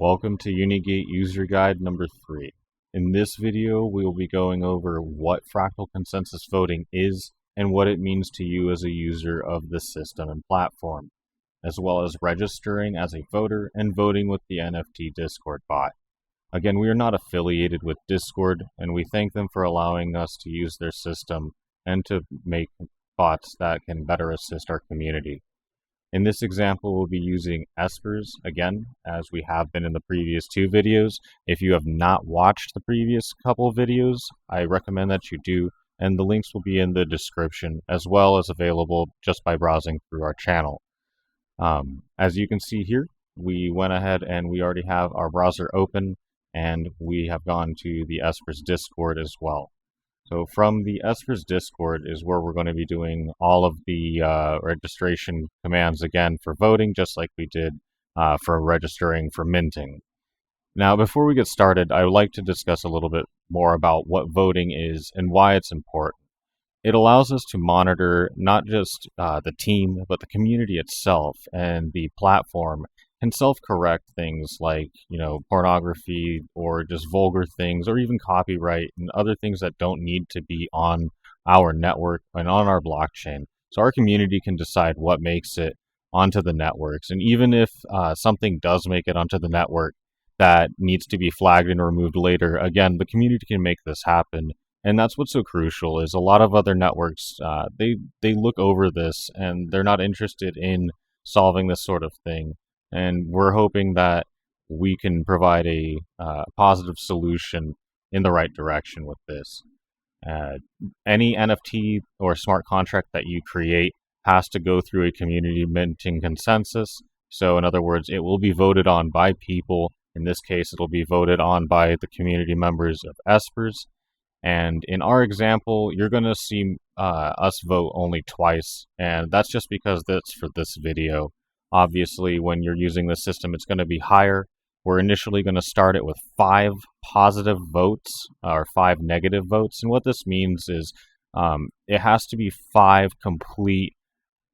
Welcome to UNIGATE User Guide number 3. In this video, we will be going over what Fractal Consensus Voting is and what it means to you as a user of this system and platform, as well as registering as a voter and voting with the NFT Discord bot. Again, we are not affiliated with Discord, and we thank them for allowing us to use their system and to make bots that can better assist our community. In this example, we'll be using Espers, again, as we have been in the previous 2 videos. If you have not watched the previous couple of videos, I recommend that you do, and the links will be in the description, as well as available just by browsing through our channel. As you can see here, we went ahead and we already have our browser open, and we have gone to the Espers Discord as well. So from the Espers Discord is where we're going to be doing all of the registration commands again for voting, just like we did for registering for minting. Now, before we get started, I would like to discuss a little bit more about what voting is and why it's important. It allows us to monitor not just the team, but the community itself, and the platform can self-correct things like, pornography or just vulgar things, or even copyright and other things that don't need to be on our network and on our blockchain. So our community can decide what makes it onto the networks. And even if something does make it onto the network that needs to be flagged and removed later, again, the community can make this happen. And that's what's so crucial, is a lot of other networks, they look over this and they're not interested in solving this sort of thing. And we're hoping that we can provide a positive solution in the right direction with this. Any NFT or smart contract that you create has to go through a community minting consensus. So in other words, it will be voted on by people. In this case, it'll be voted on by the community members of Espers. And in our example, you're going to see us vote only twice. And that's just because that's for this video. Obviously, when you're using the system, it's going to be higher. We're initially going to start it with 5 positive votes or 5 negative votes. And what this means is it has to be 5 complete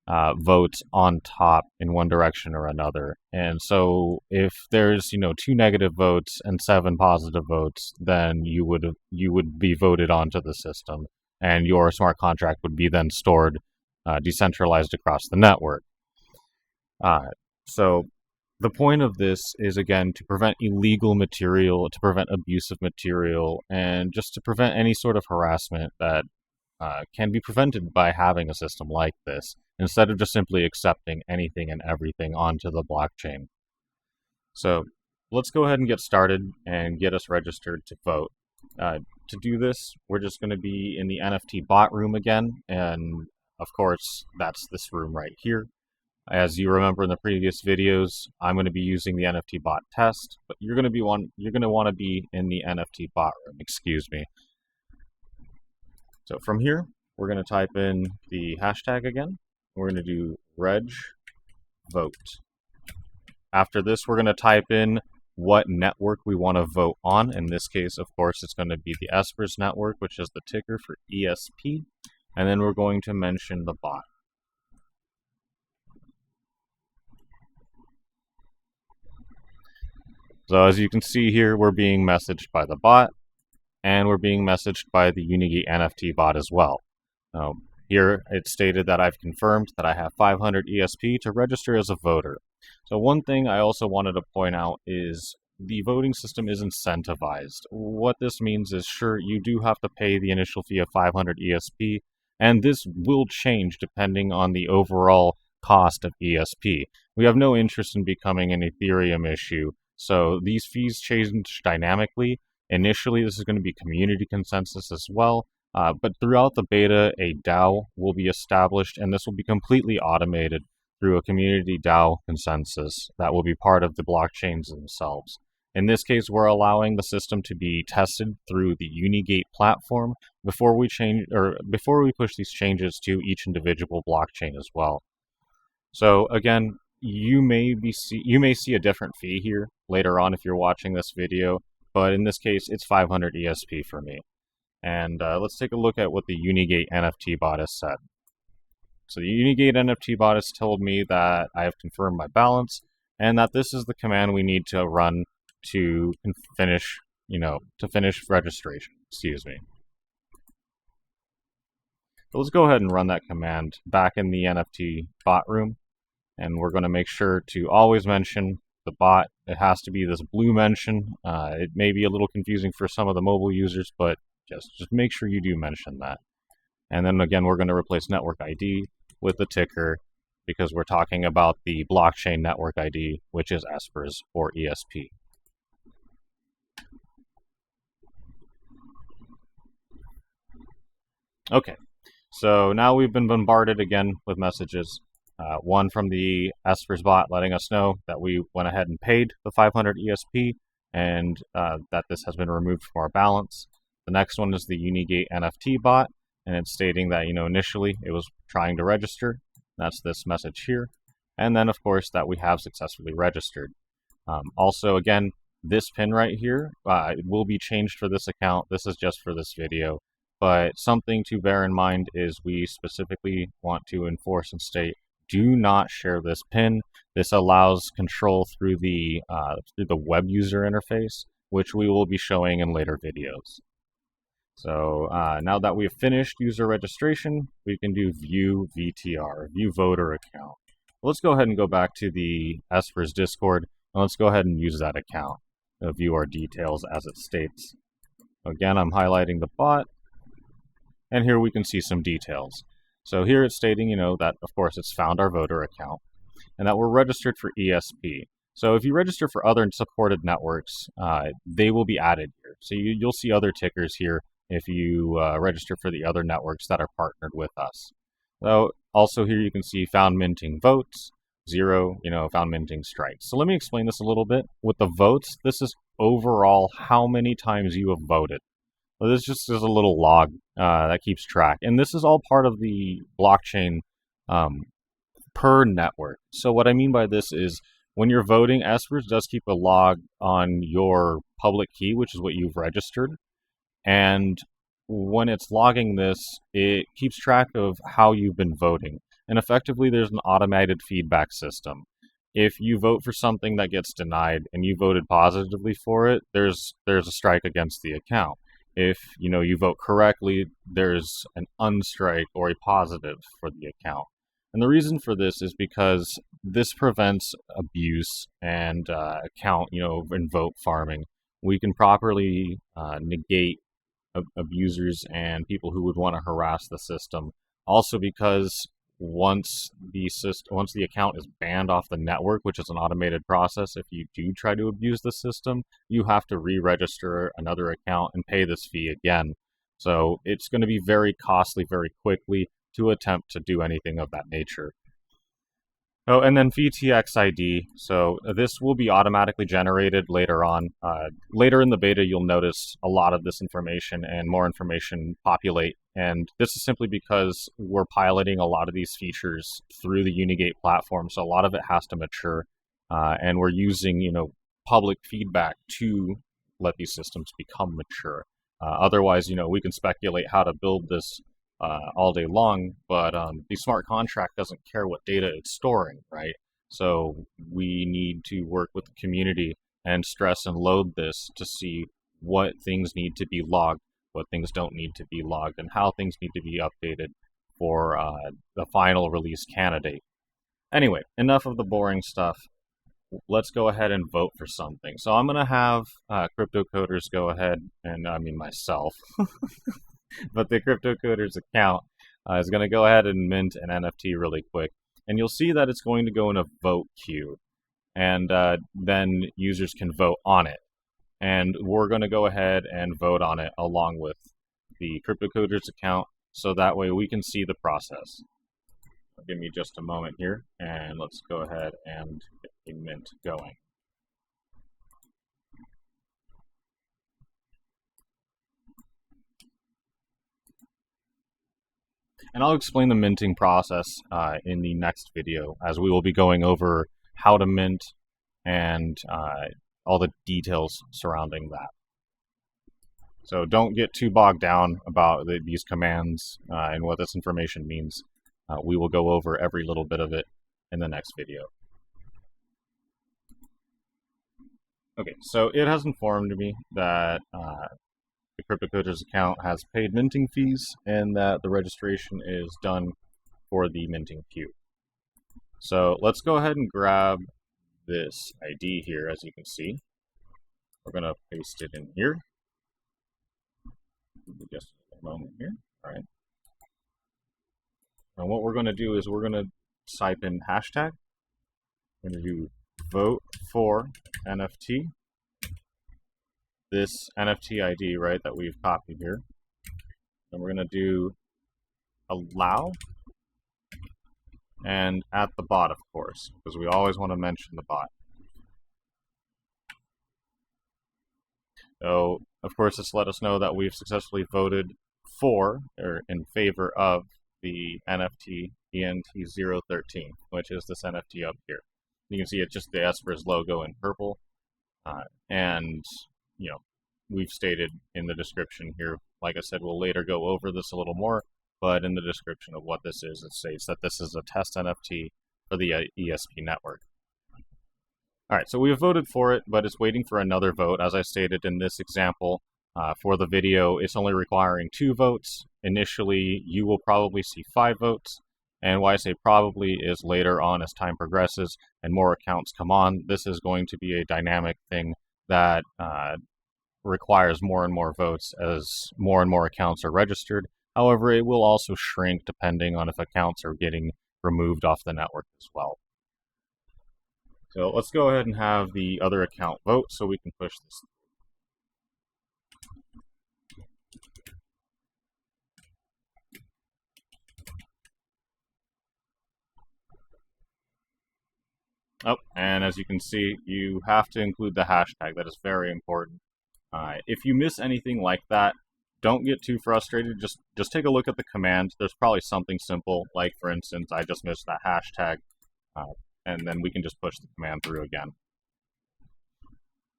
votes on top in one direction or another. And so if there's 2 negative votes and 7 positive votes, then you would be voted onto the system, and your smart contract would be then stored decentralized across the network. So the point of this is, again, to prevent illegal material, to prevent abusive material, and just to prevent any sort of harassment that can be prevented by having a system like this, instead of just simply accepting anything and everything onto the blockchain. So let's go ahead and get started and get us registered to vote. To do this, we're just going to be in the NFT bot room again, and of course, that's this room right here. As you remember in the previous videos, I'm going to be using the NFT bot test, but you're going to want to be in the NFT bot room. Excuse me. So from here, we're going to type in the hashtag again. We're going to do reg vote. After this, we're going to type in what network we want to vote on. In this case, of course, it's going to be the Espers network, which is the ticker for ESP. And then we're going to mention the bot. So as you can see here, we're being messaged by the bot, and we're being messaged by the UNIGATE NFT bot as well. Here it's stated that I've confirmed that I have 500 ESP to register as a voter. So one thing I also wanted to point out is the voting system is incentivized. What this means is, sure, you do have to pay the initial fee of 500 ESP, and this will change depending on the overall cost of ESP. We have no interest in becoming an Ethereum issue. So these fees change dynamically. Initially, this is going to be community consensus as well, but throughout the beta, a DAO will be established, and this will be completely automated through a community DAO consensus that will be part of the blockchains themselves. In this case, we're allowing the system to be tested through the UNIGATE platform before we push these changes to each individual blockchain as well. So again, you may see a different fee here later on if you're watching this video, but in this case, it's 500 ESP for me. And let's take a look at what the UNIGATE NFT bot has said. So the UNIGATE NFT bot has told me that I have confirmed my balance, and that this is the command we need to run to finish, to finish registration. Excuse me. So let's go ahead and run that command back in the NFT bot room, and we're going to make sure to always mention the bot. It has to be this blue mention. It may be a little confusing for some of the mobile users, but just make sure you do mention that. And then again, we're going to replace network ID with the ticker, because we're talking about the blockchain network ID, which is Espers or ESP. Okay, so now we've been bombarded again with messages. One from the Espers bot letting us know that we went ahead and paid the 500 ESP and that this has been removed from our balance. The next one is the UUNIGATE NFT bot, and it's stating that, initially it was trying to register. That's this message here. And then, of course, that we have successfully registered. Also, again, this pin right here, it will be changed for this account. This is just for this video. But something to bear in mind is we specifically want to enforce and state, do not share this pin. This allows control through the web user interface, which we will be showing in later videos. So now that we've finished user registration, we can do view VTR, view voter account. Let's go ahead and go back to the Espers Discord, and let's go ahead and use that account to view our details as it states. Again, I'm highlighting the bot, and here we can see some details. So here it's stating, that of course it's found our voter account, and that we're registered for ESP. So if you register for other supported networks, they will be added here. So you'll see other tickers here if you register for the other networks that are partnered with us. So also here you can see found minting votes, 0, found minting strikes. So let me explain this a little bit. With the votes, this is overall how many times you have voted. So this just is a little log that keeps track. And this is all part of the blockchain per network. So what I mean by this is when you're voting, Espers does keep a log on your public key, which is what you've registered. And when it's logging this, it keeps track of how you've been voting. And effectively, there's an automated feedback system. If you vote for something that gets denied and you voted positively for it, there's a strike against the account. If you vote correctly, there's an unstrike or a positive for the account. And the reason for this is because this prevents abuse and account, and vote farming. We can properly negate abusers and people who would want to harass the system. Also, because once the account is banned off the network, which is an automated process, if you do try to abuse the system, you have to re-register another account and pay this fee again. So it's going to be very costly very quickly to attempt to do anything of that nature. Oh, and then VTX ID. So this will be automatically generated later on. Later in the beta, you'll notice a lot of this information and more information populate. And this is simply because we're piloting a lot of these features through the UUNIGATE platform. So a lot of it has to mature. And we're using, public feedback to let these systems become mature. Otherwise, we can speculate how to build this all day long, but the smart contract doesn't care what data it's storing, right? So we need to work with the community and stress and load this to see what things need to be logged, what things don't need to be logged, and how things need to be updated for the final release candidate. Anyway, enough of the boring stuff. Let's go ahead and vote for something. So I'm going to have crypto coders go ahead, and I mean myself, but the crypto coders account is going to go ahead and mint an NFT really quick. And you'll see that it's going to go in a vote queue. And then users can vote on it. And we're going to go ahead and vote on it along with the crypto coders account, so that way we can see the process. Give me just a moment here, and let's go ahead and get the mint going. And I'll explain the minting process in the next video, as we will be going over how to mint and all the details surrounding that. So don't get too bogged down about these commands and what this information means. We will go over every little bit of it in the next video. Okay, so it has informed me that the CryptoCoder's account has paid minting fees and that the registration is done for the minting queue. So let's go ahead and grab this ID here, as you can see. We're going to paste it in here. Just a moment here. All right. And what we're going to do is we're going to type in hashtag. We're going to do vote for NFT. This NFT ID, right, that we've copied here. And we're going to do allow. And at the bot, of course, because we always want to mention the bot. So, of course, this let us know that we've successfully voted for, or in favor of, the NFT ENT013, which is this NFT up here. You can see it's just the Espers logo in purple. And, you know, we've stated in the description here, like I said, we'll later go over this a little more, but in the description of what this is, it states that this is a test NFT for the ESP network. All right, so we have voted for it, but it's waiting for another vote. As I stated in this example for the video, it's only requiring 2 votes. Initially, you will probably see 5 votes. And why I say probably is later on as time progresses and more accounts come on, this is going to be a dynamic thing that requires more and more votes as more and more accounts are registered. However, it will also shrink depending on if accounts are getting removed off the network as well. So let's go ahead and have the other account vote so we can push this. Oh, and as you can see, you have to include the hashtag. That is very important. If you miss anything like that, don't get too frustrated. Just take a look at the command. There's probably something simple, like for instance, I just missed that hashtag, and then we can just push the command through again.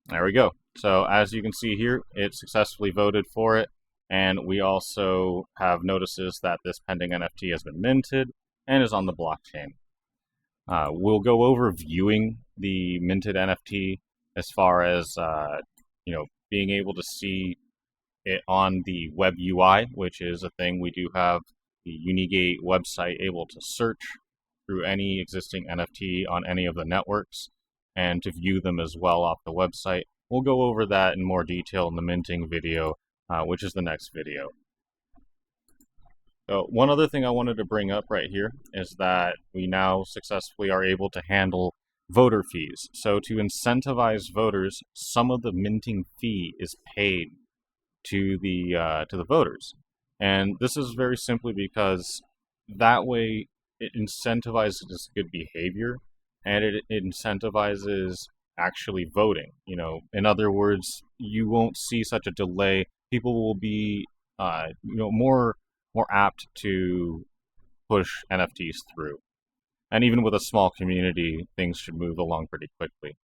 There we go. So as you can see here, it successfully voted for it, and we also have notices that this pending NFT has been minted and is on the blockchain. We'll go over viewing the minted NFT as far as you know, being able to see it on the web UI, which is a thing we do have the UUNIGATE website able to search through any existing NFT on any of the networks and to view them as well off the website. We'll go over that in more detail in the minting video, which is the next video. So one other thing I wanted to bring up right here is that we now successfully are able to handle voter fees. So to incentivize voters, some of the minting fee is paid to the voters, and this is very simply because that way it incentivizes good behavior and it incentivizes actually voting. You know, in other words, you won't see such a delay. People will be you know, more apt to push NFTs through. And even with a small community, things should move along pretty quickly.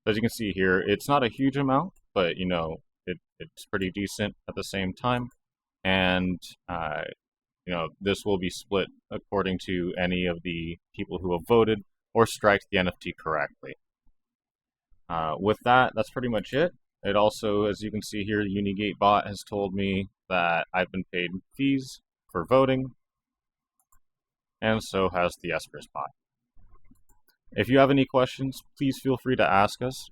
As you can see here, it's not a huge amount, but you know, it's pretty decent at the same time. And you know, this will be split according to any of the people who have voted or striked the NFT correctly. With that, that's pretty much it. It also, as you can see here, the UUNIGATE bot has told me that I've been paid fees for voting, and so has the Espers bot. If you have any questions, please feel free to ask us.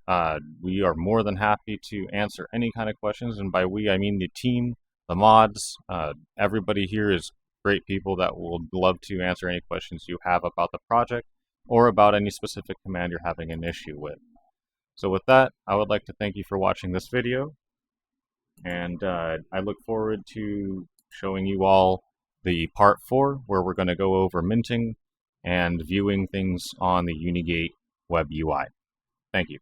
We are more than happy to answer any kind of questions, and by we, I mean the team, the mods. Everybody here is great people that will love to answer any questions you have about the project or about any specific command you're having an issue with. So with that, I would like to thank you for watching this video, and I look forward to showing you all the part 4, where we're going to go over minting and viewing things on the UUNIGATE web UI. Thank you.